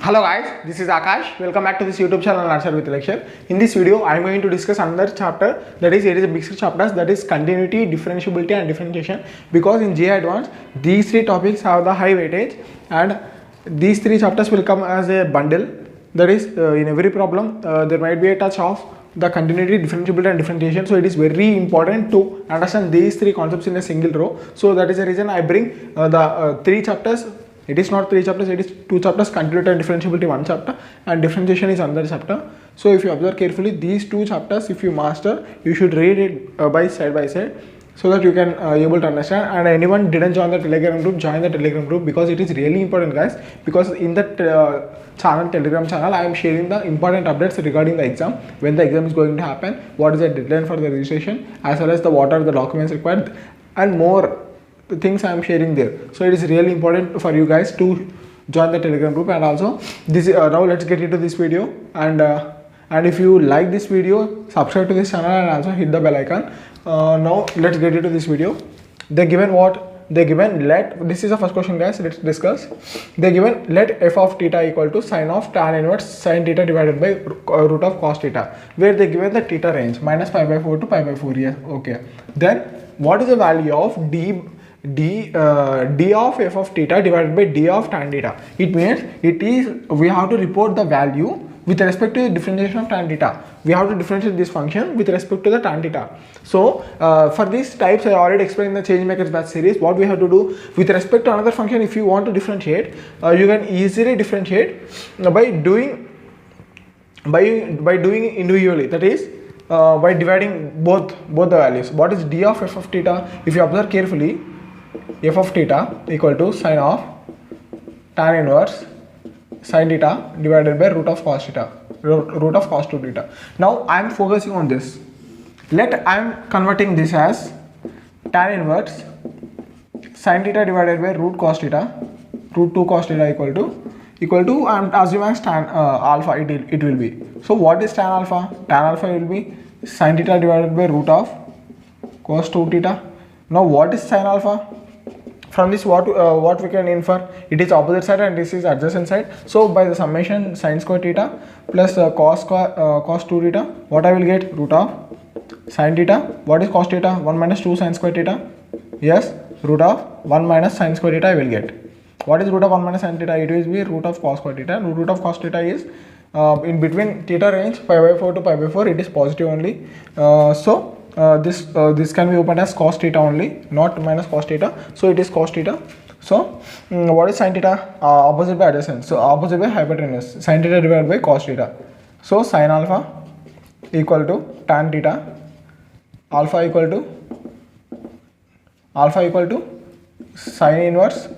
Hello guys, this is Akash. Welcome back to this YouTube channel Answer with Lecture. In this video, I am going to discuss another chapter that is a mixed chapters, that is continuity, differentiability and differentiation. Because in JEE Advanced, these three topics have the high weightage and these three chapters will come as a bundle. That is in every problem there might be a touch of the continuity, differentiability and differentiation. So it is very important to understand these three concepts in a single row. So that is the reason I bring the three chapters. It is not three chapters, it is two chapters, continuity and differentiability one chapter and differentiation is another chapter. So if you observe carefully, these two chapters, if you master, you should read it by side so that you can able to understand. And anyone didn't join the Telegram group, join the Telegram group because it is really important guys, because in that Telegram channel I am sharing the important updates regarding the exam, when the exam is going to happen, what is the deadline for the registration, as well as what are the documents required and more things I am sharing there. So it is really important for you guys to join the Telegram group. And also this now let's get into this video, and if you like this video, subscribe to this channel and also hit the bell icon. Now let's get into this video. They given what they given, let, this is the first question guys, let's discuss. They given let f of theta equal to sine of tan inverse sin theta divided by root of cos theta, where they given the theta range minus pi by 4 to pi by 4. Yes, okay. Then what is the value of d of f of theta divided by d of tan theta? It means we have to report the value with respect to the differentiation of tan theta. We have to differentiate this function with respect to the tan theta. So for these types I already explained in the change makers batch series. What we have to do with respect to another function, if you want to differentiate, you can easily differentiate by doing individually, that is by dividing both the values. What is d of f of theta? If you observe carefully, f of theta equal to sine of tan inverse sin theta divided by root of cos theta, root of cos 2 theta. Now I am focusing on this. I am converting this as tan inverse sin theta divided by root cos theta, root 2 cos theta equal to I am assuming as tan alpha it will be. So what is tan alpha? Tan alpha will be sin theta divided by root of cos 2 theta. Now what is sin alpha? From this what we can infer, it is opposite side and this is adjacent side. So by the summation sin square theta plus cos 2 theta, what I will get? Root of sin theta. What is cos theta? 1 minus 2 sin square theta. Yes, root of 1 minus sin square theta I will get. What is root of 1 minus sin theta? It will be root of cos square theta. And root of cos theta is in between theta range pi by 4 to pi by 4. It is positive only. This can be opened as cos theta only, not minus cos theta. So it is cos theta. So what is sin theta? Opposite by adjacent. So opposite by hypotenuse. Sin theta divided by cos theta. So sin alpha equal to tan theta. Alpha equal to sin inverse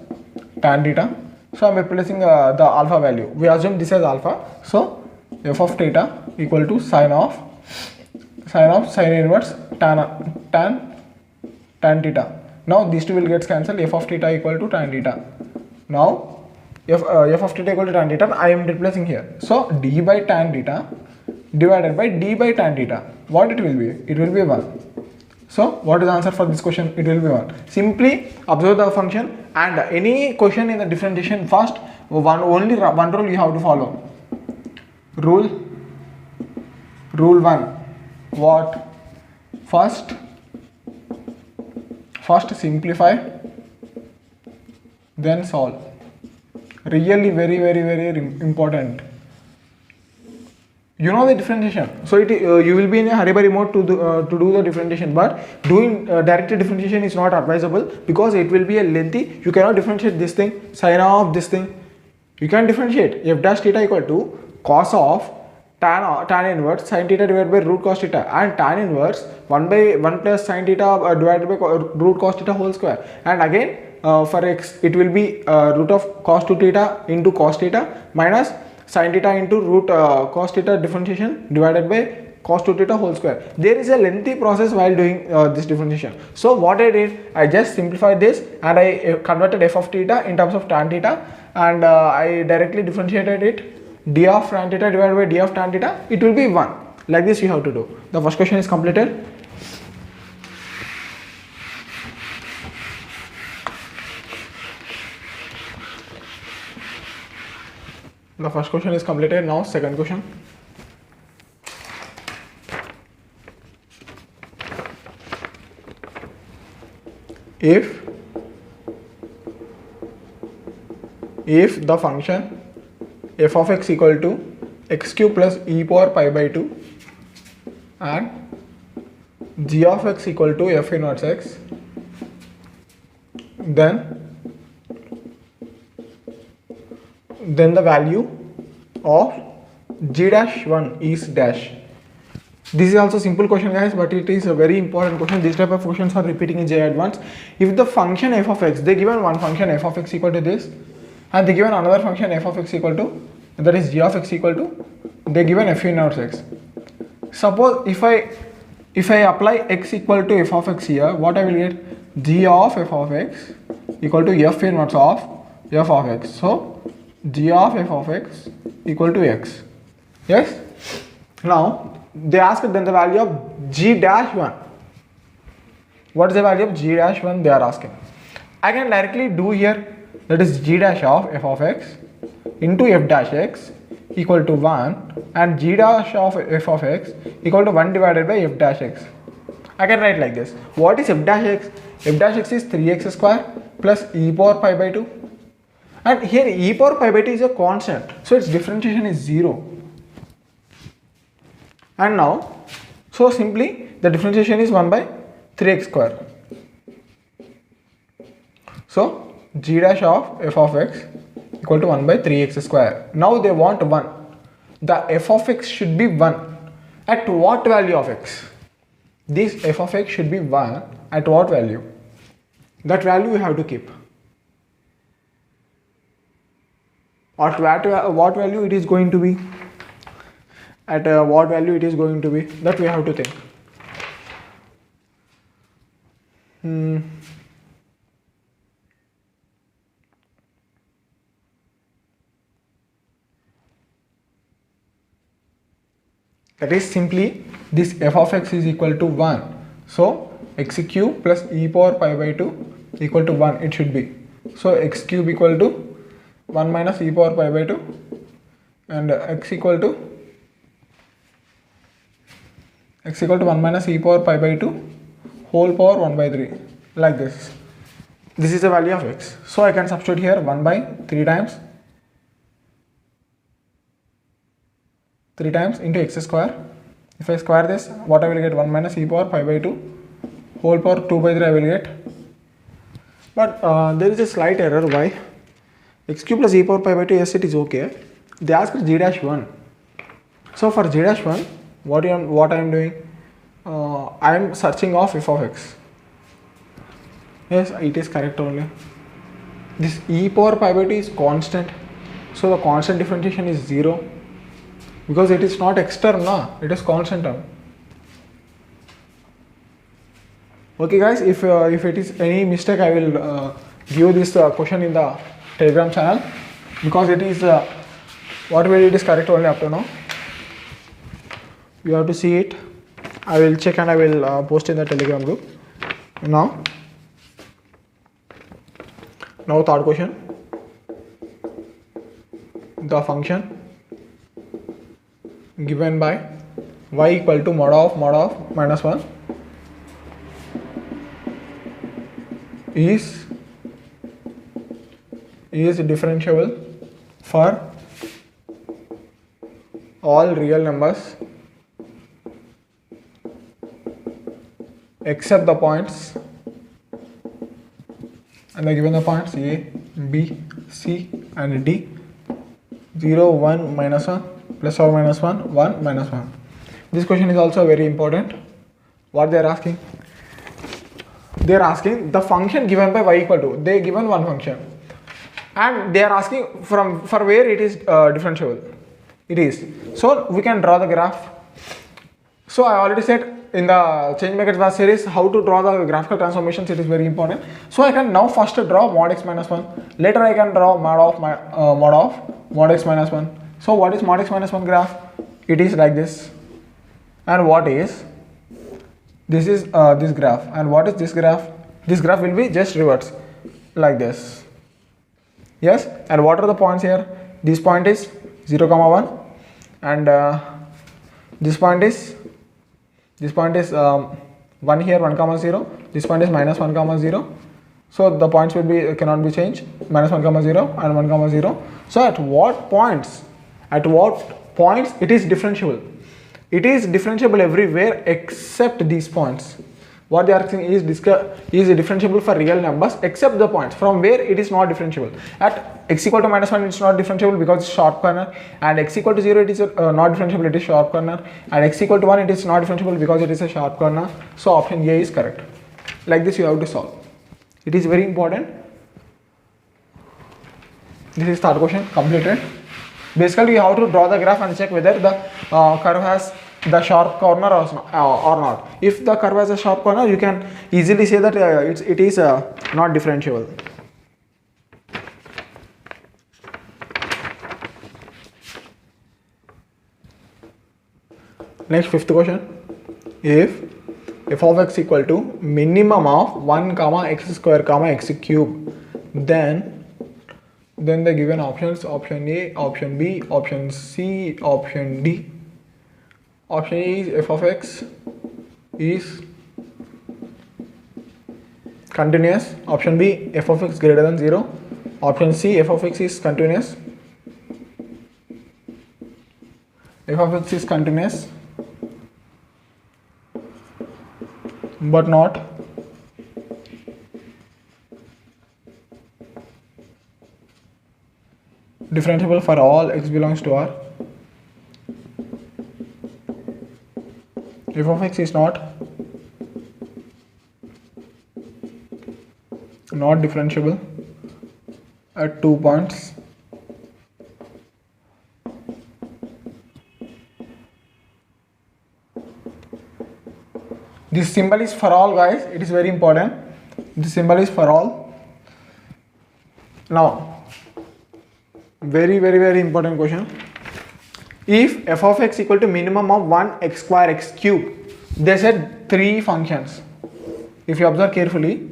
tan theta. So I am replacing the alpha value. We assume this as alpha. So f of theta equal to sin inverse tan theta. Now these two will get cancelled. F of theta equal to tan theta. Now f of theta equal to tan theta I am replacing here. So d by tan theta divided by d by tan theta. What it will be? It will be 1. So what is the answer for this question? It will be 1. Simply observe the function, and any question in the differentiation, first only one rule you have to follow. Rule 1. What? First simplify, then solve. Really very important. You know the differentiation, so you will be in a hurry mode to do the differentiation, but doing direct differentiation is not advisable because it will be a lengthy. You cannot differentiate this thing, sine of this thing. You can differentiate f dash theta equal to cos of tan inverse sin theta divided by root cos theta, and tan inverse 1 by 1 plus sin theta divided by root cos theta whole square, and again for x it will be root of cos 2 theta into cos theta minus sin theta into root cos theta differentiation divided by cos 2 theta whole square. There is a lengthy process while doing this differentiation. So what I did, I just simplified this and I converted f of theta in terms of tan theta, and I directly differentiated it. D of tan theta divided by d of tan theta, it will be 1. Like this you have to do. The first question is completed. The first question is completed. Now second question. If the function f of x equal to x cube plus e power pi by 2 and g of x equal to f inverse x, then the value of g dash 1 is dash. This is also simple question, guys, but it is a very important question. This type of questions are repeating in JEE Advanced. If the function f of x, they given one function f of x equal to this, and they given another function f of x equal to, that is g of x equal to, they given f inverse x. Suppose if I apply x equal to f of x here, what I will get? G of f of x equal to f inverse of f of x. So g of f of x equal to x. Yes. Now they ask then the value of g dash 1. What is the value of g dash 1? They are asking. I can directly do here, that is g dash of f of x into f dash x equal to 1, and g dash of f of x equal to 1 divided by f dash x. I can write like this. What is f dash x? F dash x is 3x square plus e power pi by 2. And here e power pi by 2 is a constant, so its differentiation is 0. And now, so simply the differentiation is 1 by 3x square. So g dash of f of x equal to 1 by 3x square. Now they want 1. The f of x should be 1. At what value of x? This f of x should be 1 at what value? That value you have to keep. At what value it is going to be? At what value it is going to be? That we have to think. That is simply this f of x is equal to 1. So x cube plus e power pi by 2 equal to 1 it should be. So x cube equal to 1 minus e power pi by 2 and x equal to 1 minus e power pi by 2 whole power 1 by 3, like this. This is the value of x. So I can substitute here 1 by 3 times into x square. If I square this, what I will get? 1 minus e power pi by 2 whole power 2 by 3 I will get. But there is a slight error. Why? X cube plus e power pi by 2, yes, it is okay. They ask g dash 1. So for g dash 1, what I am doing? I am searching of f of x. Yes, it is correct only. This e power pi by 2 is constant. So the constant differentiation is 0. Because it is not x term, no? It is constant term. Okay guys, if it is any mistake, I will give this question in the Telegram channel, because it is whatever it is correct only up to now. You have to see it. I will check and I will post in the Telegram group. Now third question. The function given by y equal to mod of minus 1 is differentiable for all real numbers except the points, and they given the points a, b, c and d, 0, 1, minus 1, plus or minus 1, 1, minus 1. This question is also very important. What they are asking? They are asking the function given by y equal to, they given one function, and they are asking for where it is differentiable. It is. So we can draw the graph. So I already said in the change matrix bar series how to draw the graphical transformations. It is very important. So I can now first draw mod x minus 1. Later I can draw mod x minus 1. So what is mod x minus 1 graph? It is like this. And what is? This is this graph. And what is this graph? This graph will be just reverse like this. Yes. And what are the points here? This point is 0 comma 1, and this point is 1 here, 1 comma 0, this point is minus 1 comma 0. So the points will be cannot be changed, minus 1 comma 0 and 1 comma 0. So at what points it is differentiable? It is differentiable everywhere except these points. What they are saying is differentiable for real numbers except the points from where it is not differentiable. At x equal to minus 1 it's not differentiable because it's sharp corner, and x equal to 0 it is not differentiable, it is sharp corner, and x equal to 1 it is not differentiable because it is a sharp corner. So option A is correct. Like this you have to solve. It is very important. This is third question completed. Basically you have to draw the graph and check whether the curve has the sharp corner or not. If the curve has a sharp corner, you can easily say that it is not differentiable. Next, fifth question. If f of x equal to minimum of 1 comma x square comma x cube, then the given options, option A, option B, option C, option D. Option A is f of x is continuous. Option B, f of x greater than 0. Option C, f of x is continuous. F of x is continuous but not differentiable for all x belongs to R. F of x is not differentiable at 2 points. This symbol is for all, guys. It is very important. This symbol is for all. Now, very important question. If f of x equal to minimum of 1 x square x cube, they said 3 functions. If you observe carefully,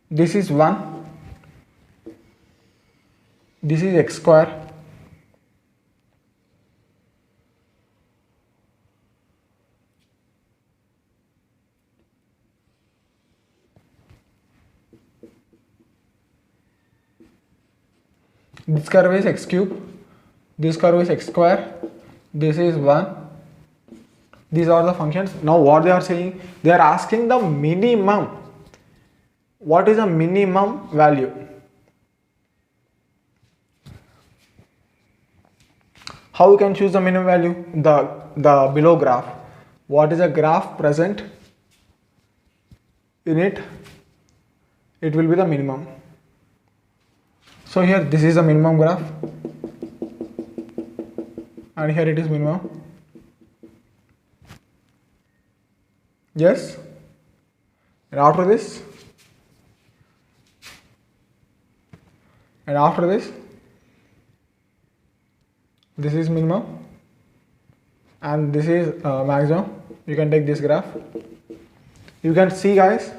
this is 1, this is x square, this curve is x cube, this curve is x square, this is 1. These are the functions. Now what they are saying, they are asking the minimum. What is the minimum value? How we can choose the minimum value? The below graph. What is a graph present in it? It will be the minimum. So here this is the minimum graph, and here it is minimum. Yes, and after this, this is minimum and this is maximum. You can take this graph. You can see, guys,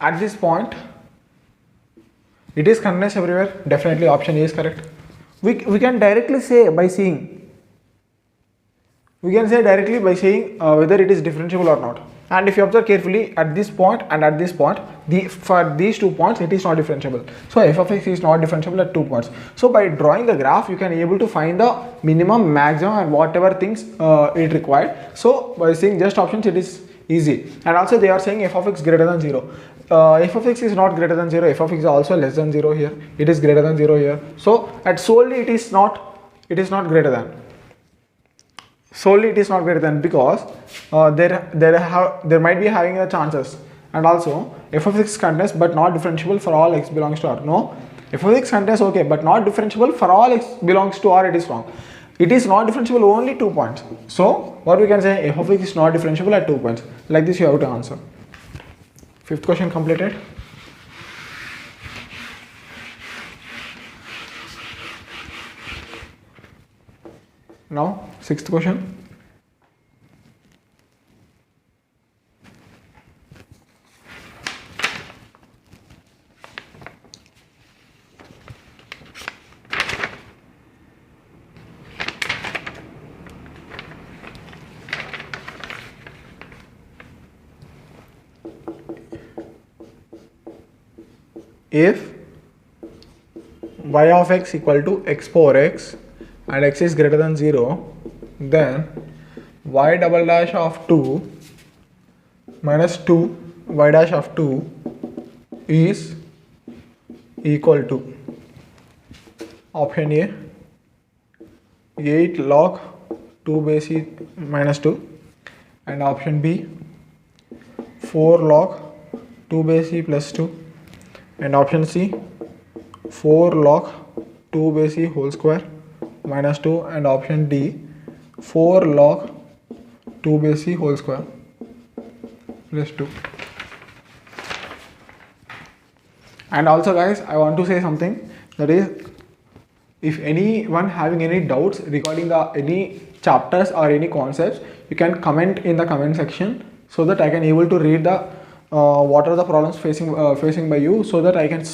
at this point it is continuous everywhere. Definitely option A is correct. We can directly say by seeing. We can say directly by saying whether it is differentiable or not. And if you observe carefully, at this point and at this point, for these 2 points it is not differentiable. So f of x is not differentiable at 2 points. So by drawing the graph, you can able to find the minimum, maximum and whatever things it required. So by saying just options, it is easy. And also they are saying f of x greater than 0. F of x is not greater than 0. F of x is also less than 0 here. It is greater than 0 here. So at solely it is not greater than. Solely it is not greater than because there might be having the chances. And also f of x is continuous but not differentiable for all x belongs to R. No, f of x continuous, okay, but not differentiable for all x belongs to R. It is wrong. It is not differentiable only 2 points. So what we can say, f of x is not differentiable at 2 points. Like this you have to answer. Fifth question completed. Now sixth question. if y of x equal to x power x and x is greater than 0, then y double dash of 2 minus 2 y dash of 2 is equal to option A 8 log 2 base e minus 2 and option B 4 log 2 base e plus 2 and option C 4 log 2 base e whole square minus 2 and option D 4 log 2 base e whole square plus 2. And also guys, I want to say something, that is, if anyone having any doubts regarding any chapters or any concepts, you can comment in the comment section so that I can able to read the what are the problems facing by you, so that I can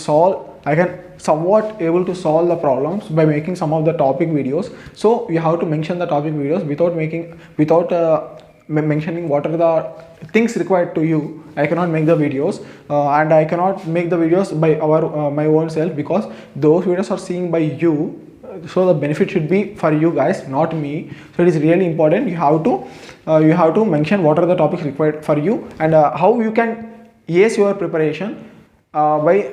somewhat able to solve the problems by making some of the topic videos. So you have to mention the topic videos without mentioning what are the things required to you. I cannot make the videos and I cannot make the videos by my own self, because those videos are seen by you, so the benefit should be for you guys, not me. So it is really important. You have to mention what are the topics required for you and how you can ace your preparation by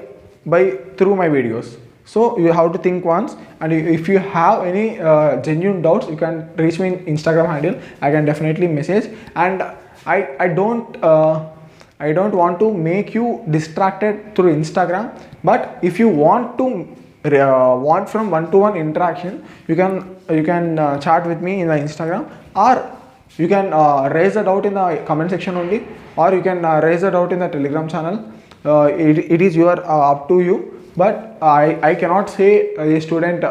through my videos. So you have to think once, and if you have any genuine doubts, you can reach me in Instagram handle. I can definitely message, and I don't want to make you distracted through Instagram. But if you want from one-to-one interaction, you can chat with me in the Instagram, or you can raise a doubt in the comment section only, or you can raise a doubt in the Telegram channel. It is up to you. But I cannot say a student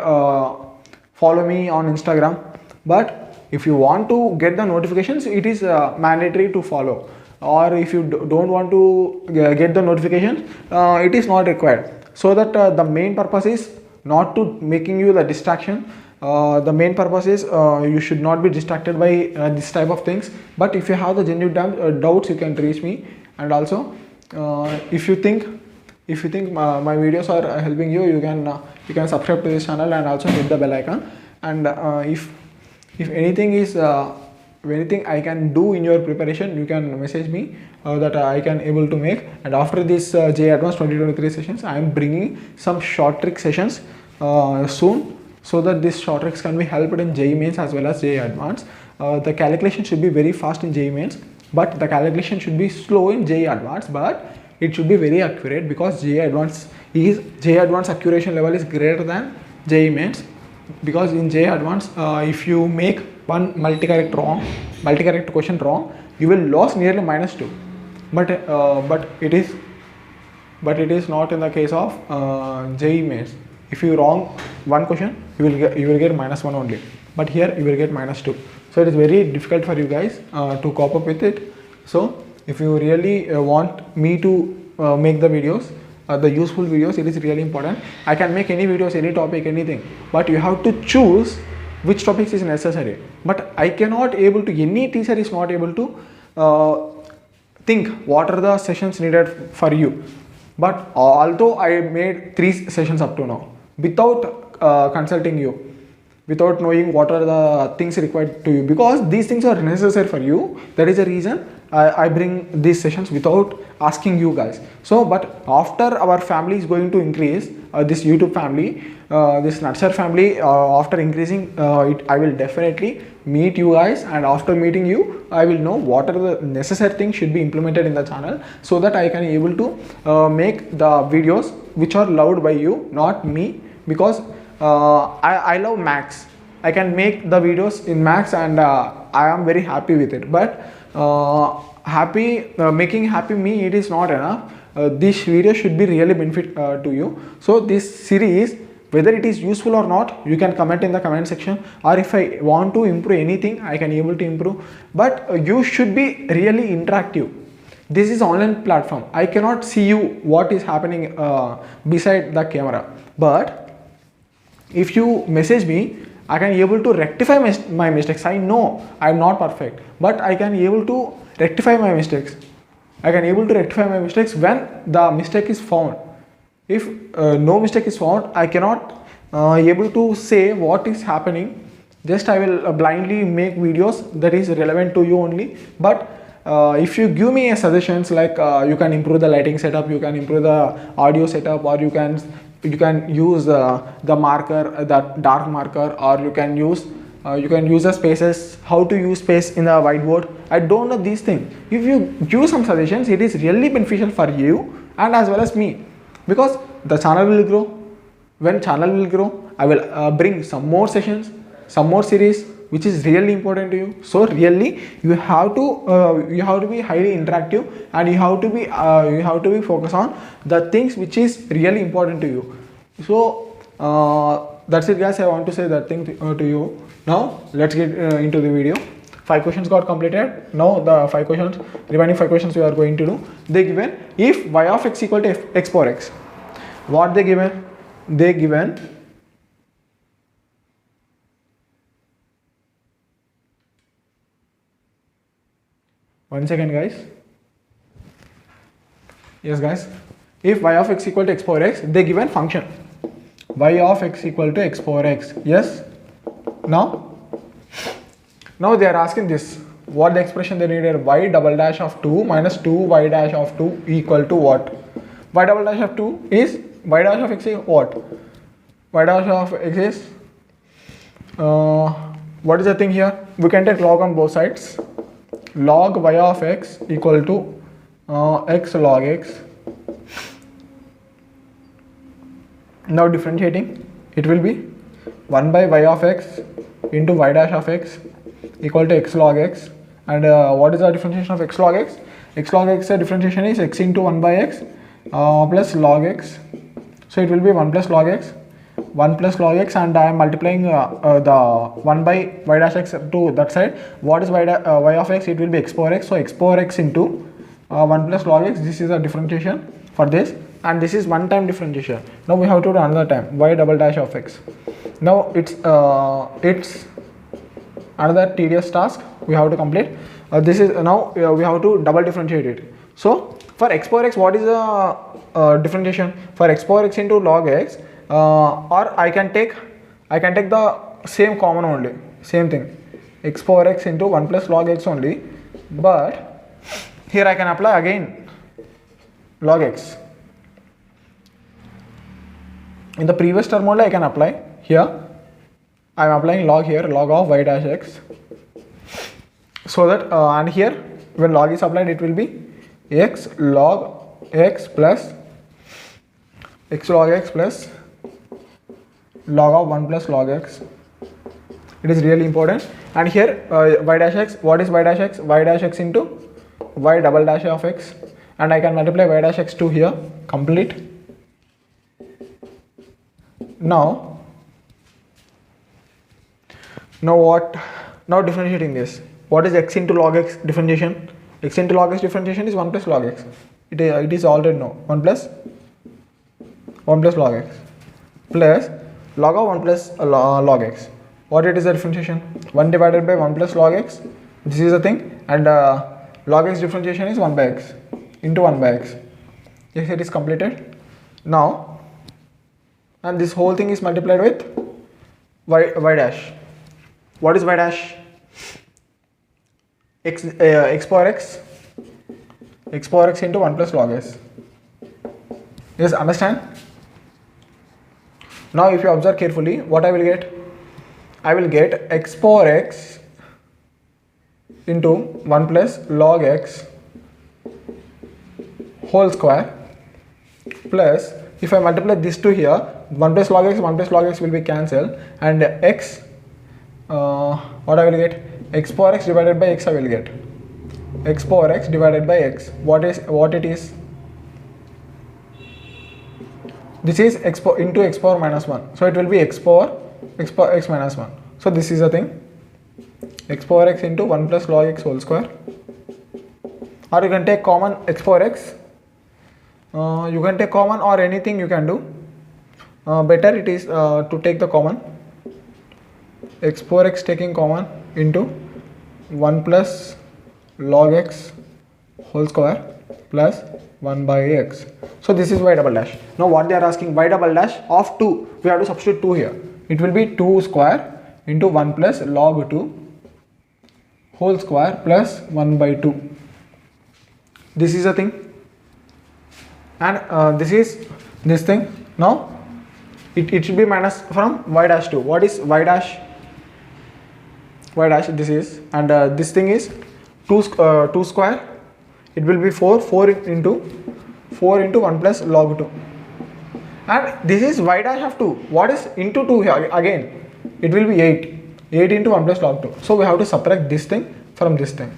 follow me on Instagram. But if you want to get the notifications, it is mandatory to follow. Or if you don't want to get the notifications, it is not required. So that the main purpose is not to making you the distraction. The main purpose is you should not be distracted by this type of things. But if you have the genuine doubts, you can reach me. And also if you think my videos are helping you, you can subscribe to this channel and also hit the bell icon. And if anything I can do in your preparation, you can message me that I can able to make. And after this JEE Advanced 2023 sessions, I am bringing some short trick sessions soon, so that these short tricks can be helped in JEE Mains as well as JEE Advanced. The calculation should be very fast in JEE Mains, but the calculation should be slow in JEE Advanced, but it should be very accurate, because JEE Advanced accuracy level is greater than JEE Mains. Because in JEE Advanced, if you make one multi-correct question wrong, you will lose nearly -2. But it is not in the case of JEE Mains. If you wrong one question, you will get -1 only. But here you will get -2. So it is very difficult for you guys to cope up with it. So if you really want me to make the videos, the useful videos, it is really important. I can make any videos, any topic, anything, but you have to choose which topics is necessary. But I cannot able to, any teacher is not able to think what are the sessions needed for you. But although I made 3 sessions up to now without consulting you, without knowing what are the things required to you, because these things are necessary for you. That is the reason I bring these sessions without asking you guys. So, but after our family is going to increase, this YouTube family, this Nurture family, after increasing I will definitely meet you guys, and after meeting you, I will know what are the necessary things should be implemented in the channel, so that I can able to make the videos which are loved by you, not me, because I love Max. I can make the videos in Max, and I am very happy with it. But making happy me, it is not enough. This video should be really benefit to you. So this series, whether it is useful or not, you can comment in the comment section. Or if I want to improve anything, I can able to improve. But you should be really interactive. This is online platform. I cannot see you what is happening beside the camera. But if you message me, I can able to rectify my mistakes. I know I am not perfect, but I can able to rectify my mistakes. I can able to rectify my mistakes when the mistake is found. if no mistake is found, I cannot able to say what is happening. Just I will blindly make videos that is relevant to you only. But if you give me a suggestions like you can improve the lighting setup, you can improve the audio setup, or you can use the marker, that dark marker, or you can use the spaces, how to use space in the whiteboard. I don't know these things. If you give some suggestions, it is really beneficial for you and as well as me, because the channel will grow. When channel will grow, I will bring some more sessions, some more series, which is really important to you. So really you have to be highly interactive, and you have to be focused on the things which is really important to you. So that's it guys, I want to say that thing to you. Now let's get into the video. 5 questions got completed. Now the remaining 5 questions we are going to do. They given if y of x equal to x power x. What they given? They given one second guys. Yes guys, if y of x equal to x power x, they given function y of x equal to x power x. Yes. Now they are asking this, what the expression they needed, y double dash of 2 minus 2y dash of 2 equal to what? Y double dash of 2 is, y dash of x is what? Y dash of x is what is the thing here? We can take log on both sides. Log y of x equal to x log x. Now differentiating, it will be 1 by y of x into y dash of x equal to x log x. And what is the differentiation of x log x? X log x differentiation is x into 1 by x plus log x. So it will be 1 plus log x, 1 plus log x, and I am multiplying the 1 by y dash x to that side. What is y of x? It will be x power x. So x power x into 1 plus log x. This is the differentiation for this, and this is one time differentiation. Now we have to do another time, y double dash of x. Now it's another tedious task we have to complete. This is now we have to double differentiate it. So for x power x, what is the differentiation? For x power x into log x, or I can take the same common only, same thing, x power x into 1 plus log x only, but here I can apply again log x. In the previous term only I can apply. Here I am applying log here, log of y dash x, so that and here when log is applied, it will be x log x plus x log x plus log of 1 plus log x. It is really important. And here y dash x, what is y dash x? Y dash x into y double dash of x, and I can multiply y dash x to here, complete. Now what? Now differentiating this. What is x into log x differentiation? X into log x differentiation is 1 plus log x. It is already known, 1 plus log x plus log of 1 plus log x. What it is the differentiation? 1 divided by 1 plus log x. This is the thing, and log x differentiation is 1 by x into 1 by x. Yes, it is completed. Now, and this whole thing is multiplied with y dash. What is y dash? X power x into 1 plus log s. Yes, understand? Now if you observe carefully, what I will get? I will get x power x into 1 plus log x whole square, plus if I multiply this to here, 1 plus log x will be cancelled, and x, what I will get? X power x divided by x I will get. X power x divided by x. What it is? This is x into x power minus 1. So it will be x power x minus 1. So this is the thing. X power x into 1 plus log x whole square. Or you can take common x power x. You can take common, or anything you can do. Better it is to take the common. X power x taking common into 1 plus log x whole square plus 1 by x. So this is y double dash. Now what they are asking, y double dash of 2, we have to substitute 2 here. It will be 2 square into 1 plus log 2 whole square plus 1 by 2. This is a thing, and this is this thing. Now it should be minus from y dash 2. What is y dash? Y dash this is, and this thing is 2 square. It will be 4 into 1 plus log 2, and this is y dash of 2. What is into 2 here again? It will be 8 into 1 plus log 2. So we have to subtract this thing from this thing.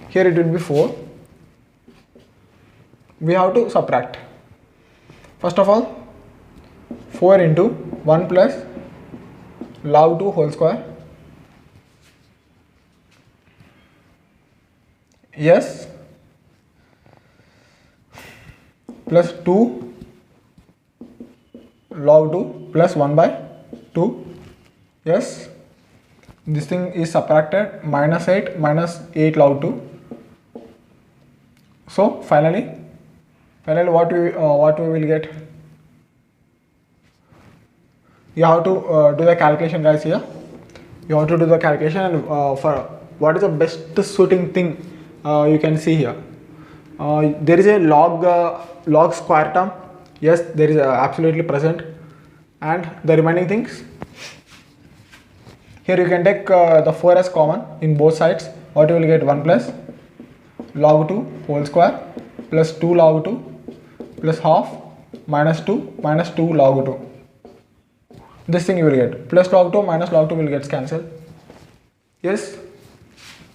Here it will be 4. We have to subtract. First of all, 4 into 1 plus log 2 whole square. Yes. Plus 2 log 2 plus 1 by 2. Yes. This thing is subtracted, minus 8 log 2. So finally what we will get? You have to do the calculation, guys. Here you have to do the calculation, and for what is the best suiting thing, you can see here. There is a log square term. Yes, there is absolutely present, and the remaining things. Here you can take the 4 as common in both sides. What you will get? 1 plus log 2 whole square plus 2 log 2 plus half minus 2 log 2. This thing you will get. Plus log 2 minus log 2 will get cancelled. Yes.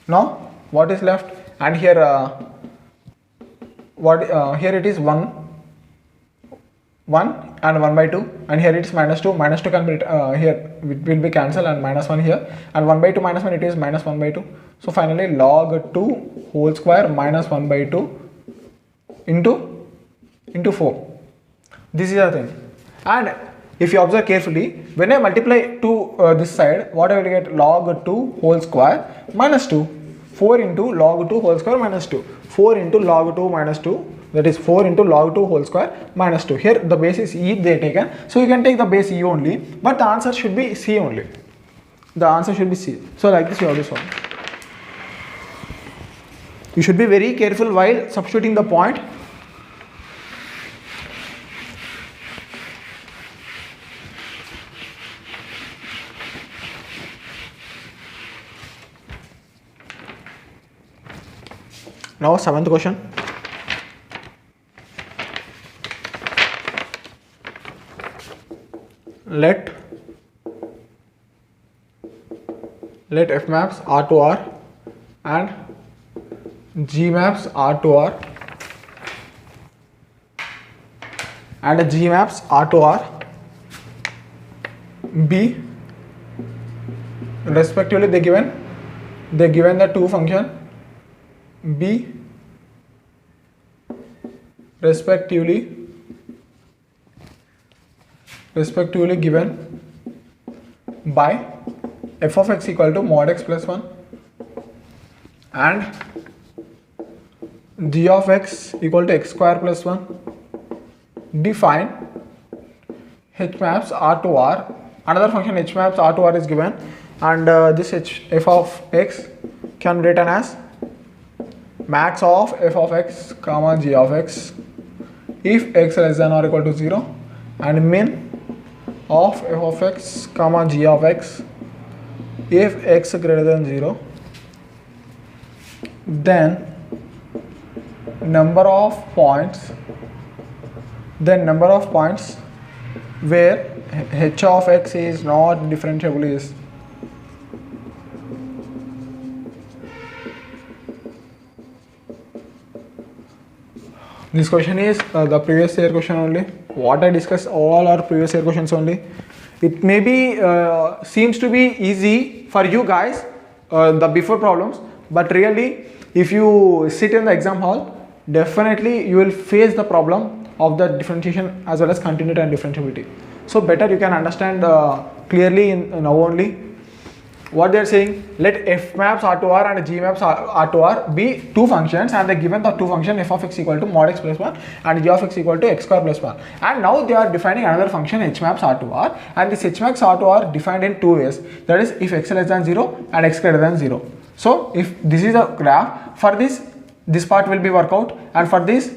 Now what is left? And here here it is 1 and 1 by 2, and here it is minus 2 can be here it will be cancelled, and minus 1 here, and 1 by 2 minus 1, it is minus 1 by 2. So finally log 2 whole square minus 1 by 2 into 4. This is the thing. And if you observe carefully, when I multiply to this side, what I will get? Log 2 whole square minus 2. 4 into log 2 whole square minus 2. 4 into log 2 minus 2, that is 4 into log 2 whole square minus 2. Here the base is e they taken, so you can take the base e only, but the answer should be c only. The answer should be c. So like this you have to solve. You should be very careful while substituting the point. Now 7th question. Let f maps R to R and G maps R to R and G maps R to R be respectively they given the two function be respectively given by f of x equal to mod x plus 1 and g of x equal to x square plus 1. Define h maps R to R. Another function h maps R to R is given, and this f of x can be written as max of f of x comma g of x if x less than or equal to 0, and min of f of x comma g of x if x greater than 0. Then number of points where h of x is not differentiable is this question is the previous year question only. What I discussed all are previous year questions only. It may be seems to be easy for you guys, the before problems, but really if you sit in the exam hall, definitely you will face the problem of the differentiation as well as continuity and differentiability. So better you can understand clearly in now only. what they are saying, let f maps R to R and g maps R to R be two functions, and they given the two function f of x equal to mod x plus 1 and g of x equal to x square plus 1. And now they are defining another function h maps R to R, and this h maps R to R defined in two ways, that is if x less than 0 and x greater than 0. So if this is a graph, for this part will be work out, and for this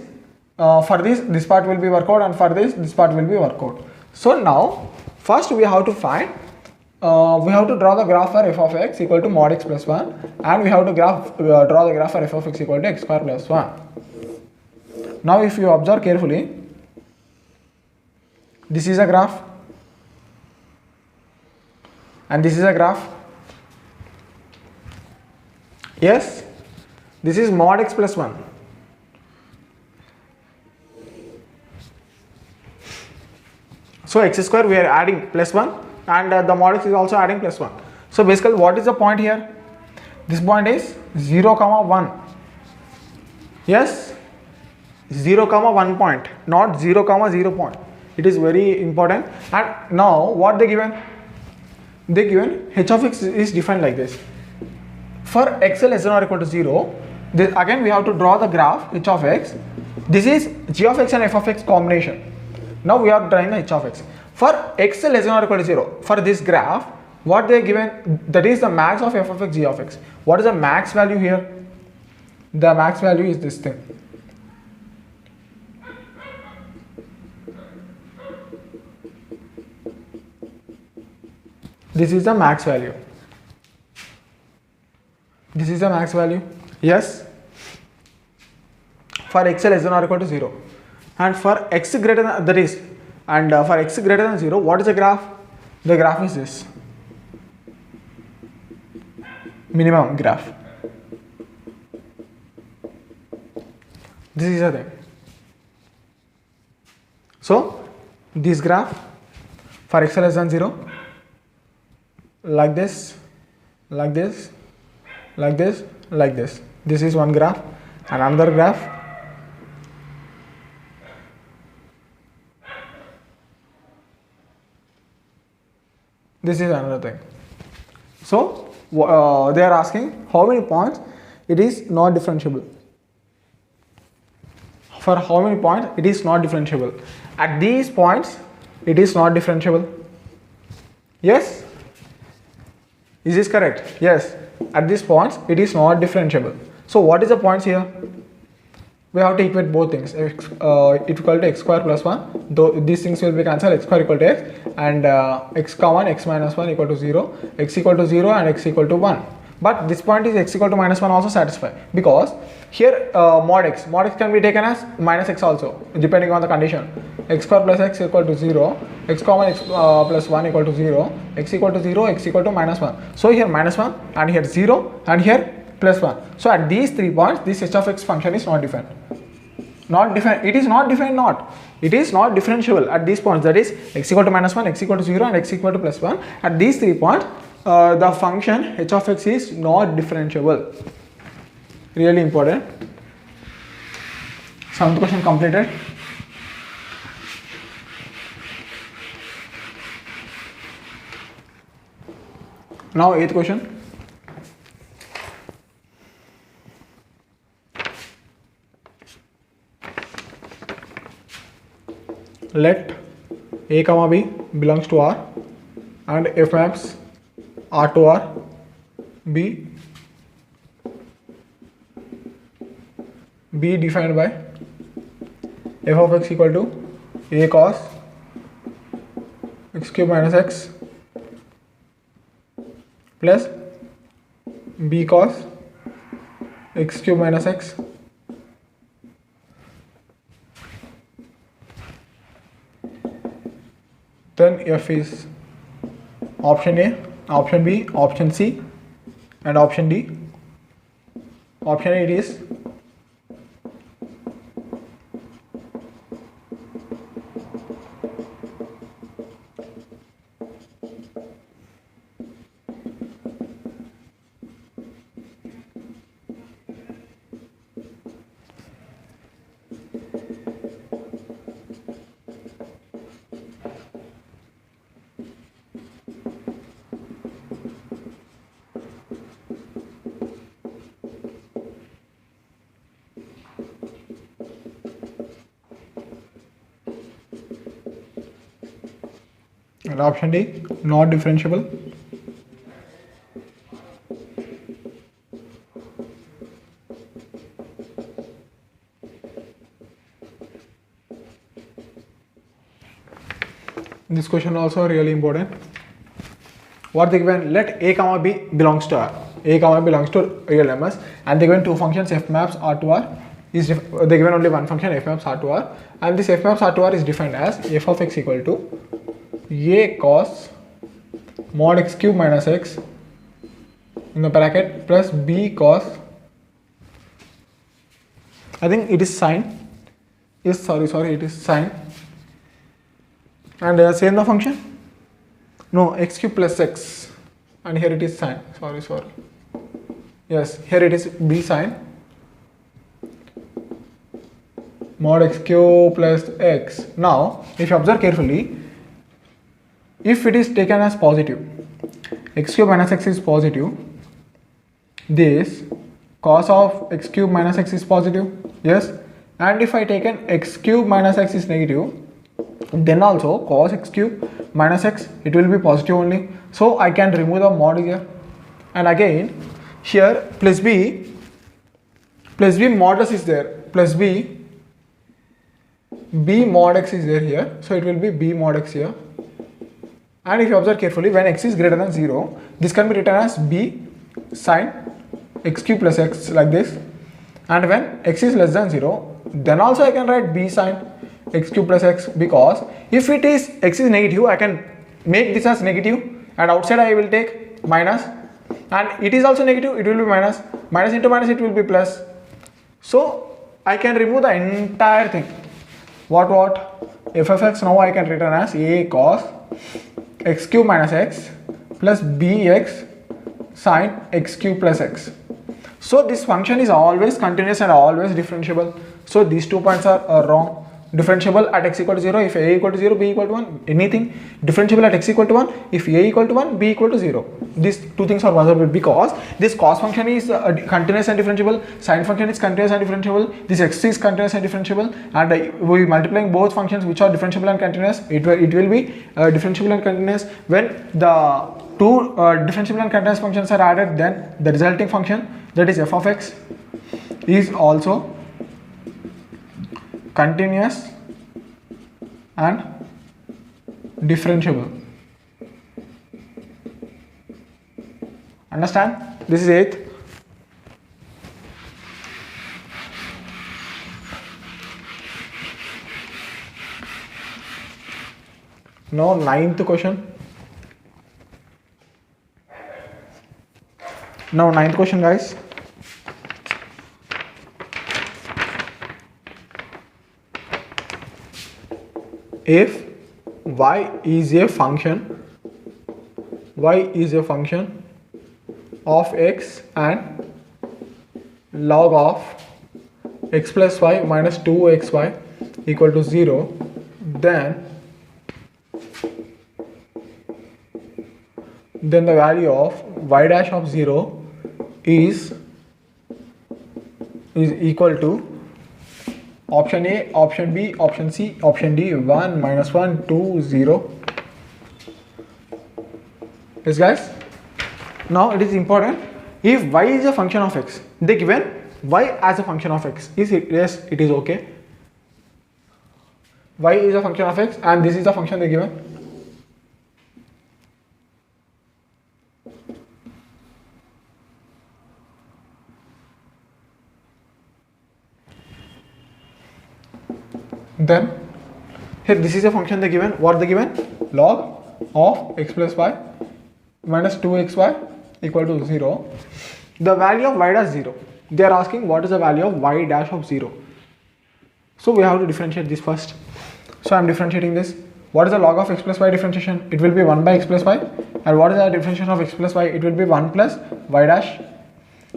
part will be work out, and for this part will be work out. So now first we have to find we have to draw the graph for f of x equal to mod x plus 1, and we have to draw the graph for f of x equal to x square plus 1. Now if you observe carefully, this is a graph and this is a graph. Yes, this is mod x plus 1. So x square we are adding plus 1, and the mod x is also adding plus 1. So basically what is the point here? This point is 0, 1. Yes, 0, 1 point, not 0, 0 point. It is very important. And now what they given? They given h of x is defined like this. For x less than or equal to 0, this, again we have to draw the graph h of x. This is g of x and f of x combination. Now we are drawing the h of x. For x less than or equal to 0, for this graph, what they are given, that is the max of f of x, g of x. What is the max value here? The max value is this thing. This is the max value. This is the max value. Yes. For x less than or equal to 0. And for x greater than, that is, and for x greater than 0, what is the graph? The graph is this. Minimum graph. This is the thing. So this graph for x less than 0, like this, like this, like this, like this. This is one graph, and another graph. This is another thing. So they are asking how many points it is not differentiable. For how many points it is not differentiable. At these points it is not differentiable. Yes? Is this correct? Yes. At these points it is not differentiable. So what is the points here? We have to equate both things. X equal to x square plus 1. Though these things will be cancelled. X square equal to x, and x common, x minus 1 equal to 0, x equal to 0 and x equal to 1. But this point is x equal to minus 1 also satisfy, because here mod x can be taken as minus x also, depending on the condition. X square plus x equal to 0, x common x plus 1 equal to 0, x equal to 0, x equal to minus 1. So here minus 1, and here 0, and here plus 1. So at these 3 points, this h of x function is not defined. Not defined. It is not defined. Not. It is not differentiable at these points. That is x equal to minus 1, x equal to 0, and x equal to plus 1. At these 3 points, the function h of x is not differentiable. Really important. 7th question completed. Now 8th question. Let a comma b belongs to R, and f maps R to R be defined by f of x equal to a cos x cube minus x plus b cos x cube minus x then f is option A, option B, option C and option D. Option A it is and option D, not differentiable. This question also really important. What they given? Let a comma b belongs to R. A comma b belongs to real MS, and they given two functions f maps R to R. They given only one function f maps R to R, and this f maps R to R is defined as f of x equal to a cos mod x cube minus x in the bracket plus b cos. I think it is sine. Yes, sorry, it is sine. And same the function. No, x cube plus x, and here it is sine. Sorry. Yes, here it is b sine mod x cube plus x. Now, if you observe carefully, if it is taken as positive, x cube minus x is positive, this cos of x cube minus x is positive, yes, and if I taken x cube minus x is negative, then also cos x cube minus x, it will be positive only, so I can remove the mod here, and again here plus b modulus is there, plus b mod x is there here, so it will be b mod x here. And if you observe carefully, when x is greater than 0, this can be written as b sine x cube plus x like this, and when x is less than 0, then also I can write b sine x cube plus x, because if it is x is negative, I can make this as negative, and outside I will take minus, and it is also negative, it will be minus into minus, it will be plus, so I can remove the entire thing. What f of x now I can written as a cos x cube minus x plus bx sine x cube plus x. So this function is always continuous and always differentiable. So these 2 points are wrong. Differentiable at x equal to 0 if a equal to 0, b equal to 1, anything. Differentiable at x equal to 1 if a equal to 1, b equal to 0. These two things are possible because this cos function is continuous and differentiable, sine function is continuous and differentiable, this x is continuous and differentiable, and we multiplying both functions which are differentiable and continuous, it will be differentiable and continuous. When the two differentiable and continuous functions are added, then the resulting function, that is f of x, is also continuous and differentiable. Understand? This is 8th. Now 9th question. Now 9th question, guys. If y is a function of x and log of x plus y minus 2xy equal to 0, then the value of y dash of 0 is equal to option A, option B, option C, option D, 1, minus 1, 2, 0. Yes, guys. Now it is important. If y is a function of x, they given y as a function of x. Is it? Yes, it is okay. Y is a function of x, and this is the function they given. Then here this is a function they given. What they given? Log of x plus y minus 2xy equal to 0. The value of y dash 0. They are asking what is the value of y dash of 0. So we have to differentiate this first. So I am differentiating this. What is the log of x plus y differentiation? It will be 1 by x plus y. And what is the differentiation of x plus y? It will be 1 plus y dash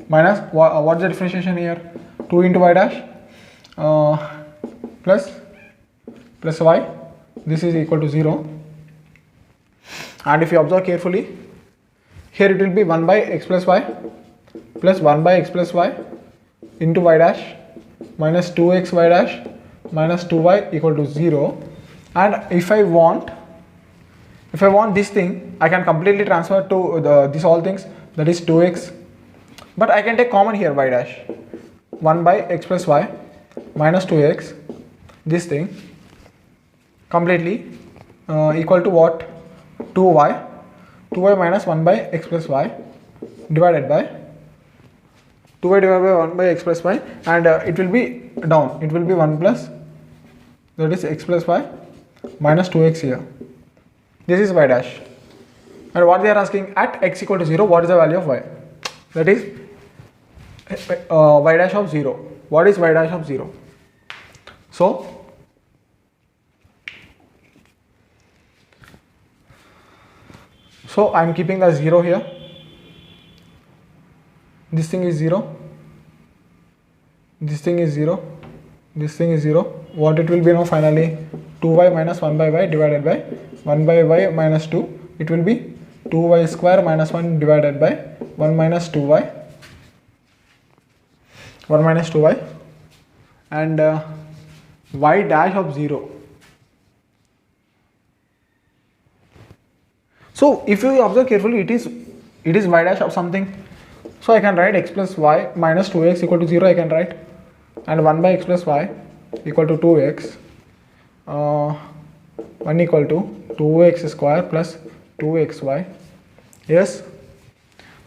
minus what is the differentiation here? 2 into y dash plus y. This is equal to 0. And if you observe carefully, here it will be 1 by x plus y plus 1 by x plus y into y dash minus 2x y dash minus 2y equal to 0. And if I want If I want this thing, I can completely transfer to this all things, that is 2x, but I can take common here y dash, 1 by x plus y minus 2x, this thing completely equal to what, 2y minus 1 by x plus y divided by 2y divided by 1 by x plus y, and it will be down, it will be 1 plus, that is x plus y minus 2x here. This is y dash, and what they are asking, at x equal to 0, what is the value of y? That is y dash of 0. What is y dash of 0? So I am keeping the 0 here. This thing is 0. This thing is 0. This thing is 0. What it will be now finally? 2y minus 1 by y divided by 1 by y minus 2. It will be 2y square minus 1 divided by 1 minus 2y. 1 minus 2y. And y dash of 0. So if you observe carefully, it is y dash of something. So I can write x plus y minus 2x equal to 0, I can write, and 1 by x plus y equal to 2x, 1 equal to 2x square plus 2xy. Yes,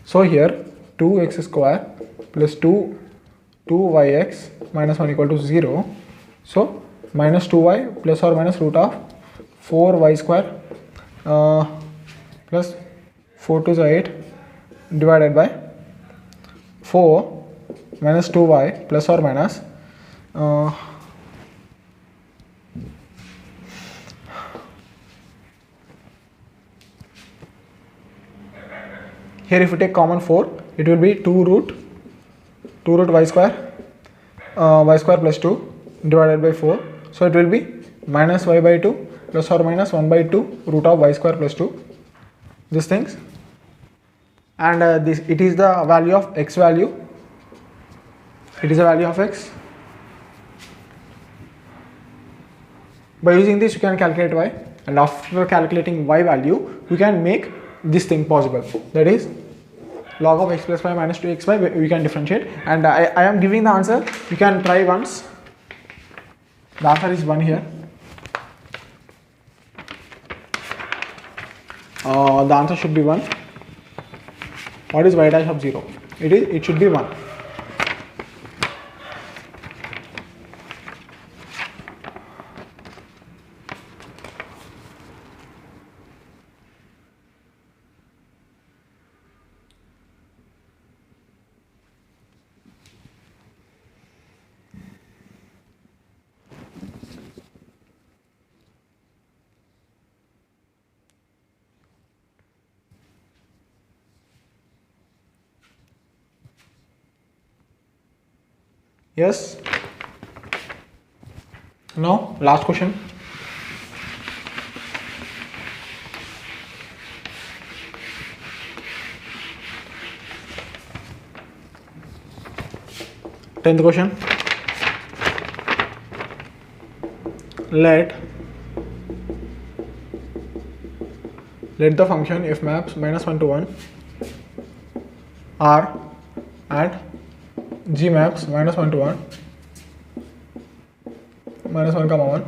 so here 2x square plus 2yx minus 1 equal to 0. So minus 2y plus or minus root of 4y square plus 4 to the 8 divided by 4 minus 2y plus or minus here if you take common 4, it will be 2 root y square plus 2 divided by 4. So it will be minus y by 2 plus or minus 1 by 2 root of y square plus 2, these things, and this, it is the value of x value, it is the value of x. By using this you can calculate y, and after calculating y value you can make this thing possible, that is log of x plus y minus 2xy, we can differentiate, and I am giving the answer, you can try once. The answer is 1 here. The answer should be 1. What is y dash of 0? It should be 1. Yes. Now last question. Tenth question. Let the function f maps minus 1 to 1 r and g maps minus 1 to 1 minus 1 comma 1.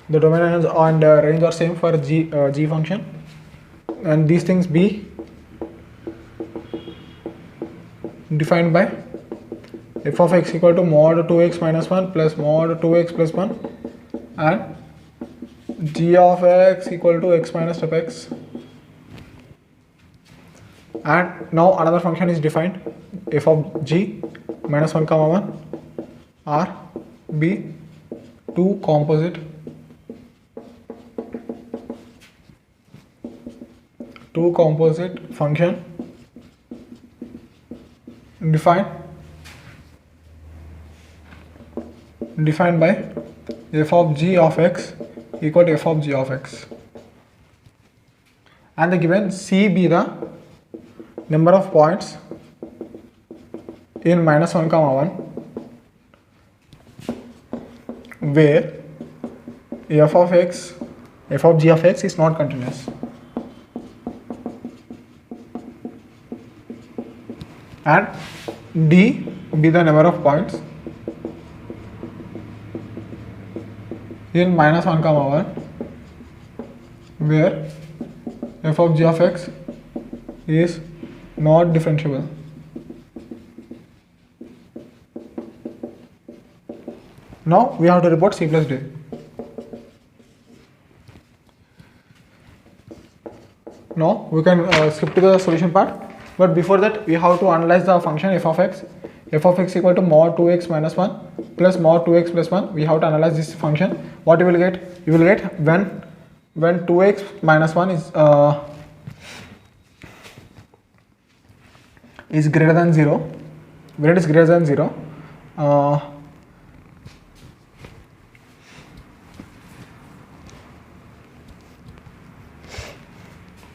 The domain and range are same for g function, and these things be defined by f of x equal to mod 2x minus 1 plus mod 2x plus 1 and g of x equal to x minus step x. And now another function is defined, f of g minus 1 comma 1 r b 2 composite function defined by f of g of x equal to f of g of x, and the given c be the number of points in minus 1 comma 1 where f of x f of g of x is not continuous. And D be the number of points in minus 1 comma 1 where f of g of x is not differentiable. Now we have to report C plus D. Now we can skip to the solution part, but before that we have to analyze the function f of x. F of x equal to mod 2x minus 1 plus mod 2x plus 1. We have to analyze this function. What you will get? You will get when 2x minus 1 is greater than 0. When it is greater than 0,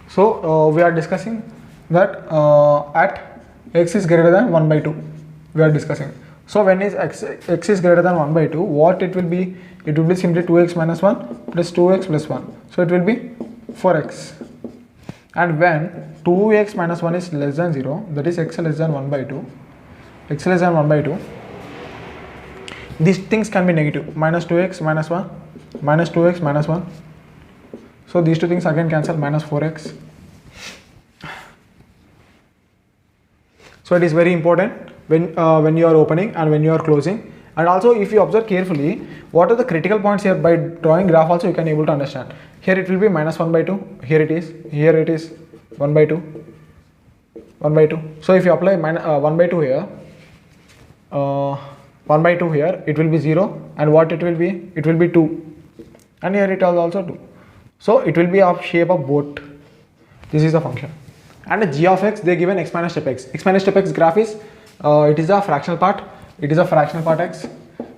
so we are discussing that at x is greater than 1 by 2. We are discussing. So when is x is greater than 1 by 2, what it will be? It will be simply 2x minus 1 plus 2x plus 1. So it will be 4x. And when 2x minus 1 is less than 0, that is x less than 1 by 2, x less than 1 by 2, these things can be negative. Minus 2x minus 1, minus 2x minus 1. So these two things again cancel, minus 4x. So it is very important when you are opening and when you are closing. And also if you observe carefully, what are the critical points here? By drawing graph also you can able to understand. Here it will be minus 1 by 2, here it is 1 by 2, 1 by 2. So if you apply 1 by 2 here, 1 by 2 here, it will be 0, and what it will be? It will be 2, and here it is also 2. So it will be of shape of boat. This is the function. And g of x, they given x minus step x. X minus step x graph is, it is a fractional part. It is a fractional part x.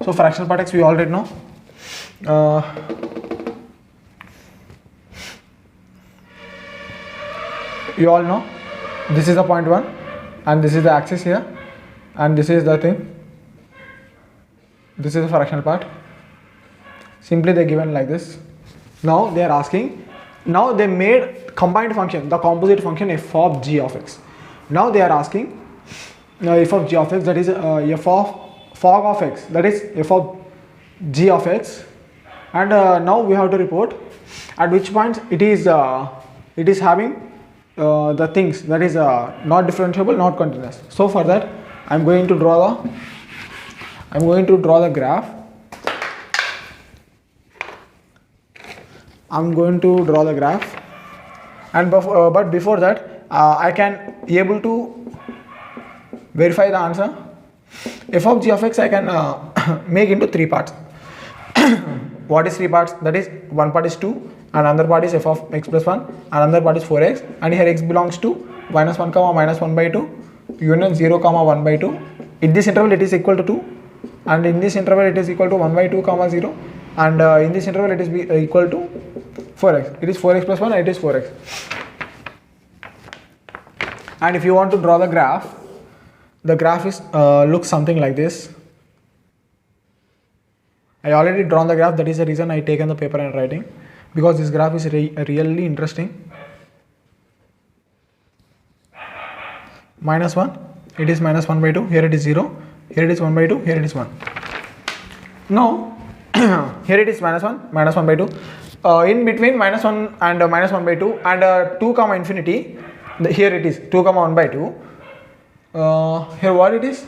So fractional part x we already know. You all know this is the point 1 and this is the axis here, and this is the thing. This is the fractional part. Simply they given like this. Now they are asking, now they made combined function, the composite function f of g of x. Now they are asking f of g of x, that is f of fog of x, that is f of g of x, and now we have to report at which points it is having the things that is not differentiable, not continuous. So for that I'm going to draw the graph. And but before that I can able to verify the answer. F of g of x I can make into 3 parts. What is 3 parts? That is, one part is 2, and another part is f of x plus 1, and another part is 4x, and here x belongs to minus 1 comma minus 1 by 2 union 0 comma 1 by 2. In this interval it is equal to 2, and in this interval it is equal to 1 by 2 comma 0, and in this interval it is equal to 4x. It is 4x plus 1 and it is 4x. And if you want to draw the graph is looks something like this. I already drawn the graph, that is the reason I taken the paper and writing, because this graph is really interesting. Minus 1, it is minus 1 by 2, here it is 0, here it is 1 by 2, here it is 1. Now here it is minus 1 by 2. In between minus 1 and minus 1 by 2 and 2 comma infinity, here it is 2 comma 1 by 2. Here what it is?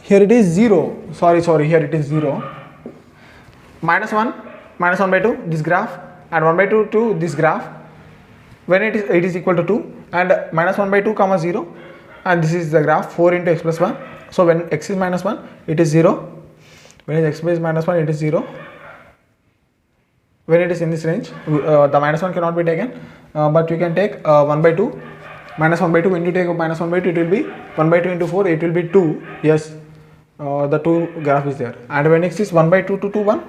Here it is 0. Sorry, here it is 0. Minus 1 by 2, this graph, and 1 by 2 to this graph. When it is equal to 2, and minus 1 by 2 comma 0, and this is the graph 4 into x plus 1. So when x is minus 1, it is 0. When x is minus 1, it is 0. When it is in this range, the minus 1 cannot be taken, but you can take 1 by 2, minus 1 by 2. When you take minus 1 by 2, it will be 1 by 2 into 4, it will be 2. Yes, the 2 graph is there. And when x is 1 by 2 to 2, 1,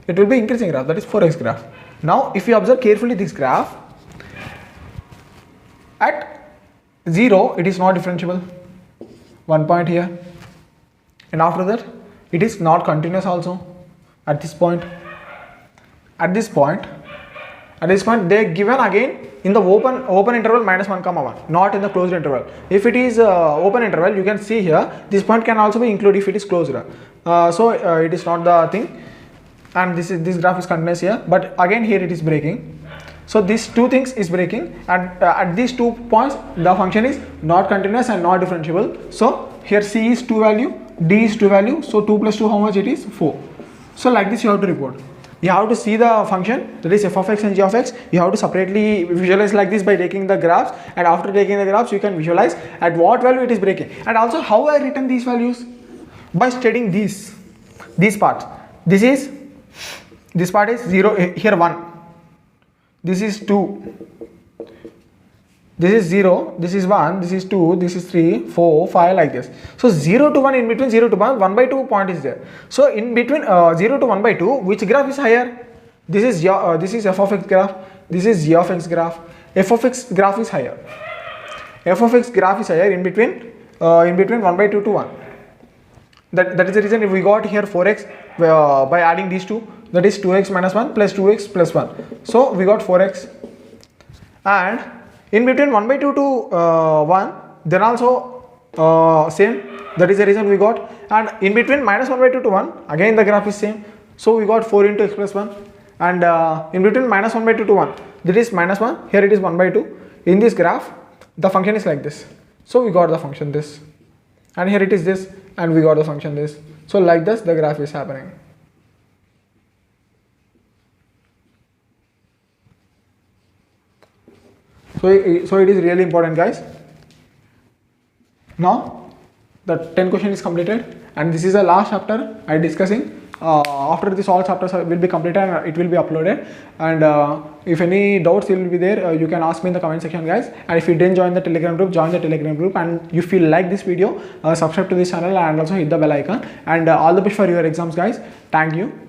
it will be increasing graph, that is 4x graph. Now if you observe carefully this graph, at 0 it is not differentiable, 1 point here, and after that it is not continuous also at this point. at this point they given again in the open interval minus 1 comma 1, not in the closed interval. If it is open interval, you can see here this point can also be included if it is closed. So it is not the thing, and this graph is continuous here, but again here it is breaking. So these two things is breaking, and at these 2 points the function is not continuous and not differentiable. So here C is 2 value, D is 2 value, so 2 plus 2 how much it is? 4. So like this you have to report. You have to see the function, that is f of x and g of x. You have to separately visualize like this by taking the graphs, and after taking the graphs you can visualize at what value it is breaking. And also how I written these values? By studying these parts. This part is 0, here 1, this is 2, this is 0, this is 1, this is 2, this is 3, 4, 5, like this. So 0 to 1, in between 0 to 1, 1 by 2 point is there. So in between 0 to 1 by 2, which graph is higher? This is f of x graph, this is g of x graph. F of x graph is higher. F of x graph is higher in between 1 by 2 to 1. That is the reason we got here 4x by adding these two, that is 2x minus 1 plus 2x plus 1. So we got 4x, and in between 1 by 2 to 1, then also same, that is the reason we got, and in between minus 1 by 2 to 1, again the graph is same, so we got 4 into x plus 1, and in between minus 1 by 2 to 1, that is minus 1, here it is 1 by 2, in this graph the function is like this, so we got the function this, and here it is this, and we got the function this. So like this the graph is happening. So it is really important, guys. Now the 10 question is completed, and this is the last chapter I discussing. After this all chapters will be completed and it will be uploaded, and if any doubts will be there, you can ask me in the comment section, guys. And if you didn't join the Telegram group, join the Telegram group, and if you like this video, subscribe to this channel and also hit the bell icon, and all the best for your exams, guys. Thank you.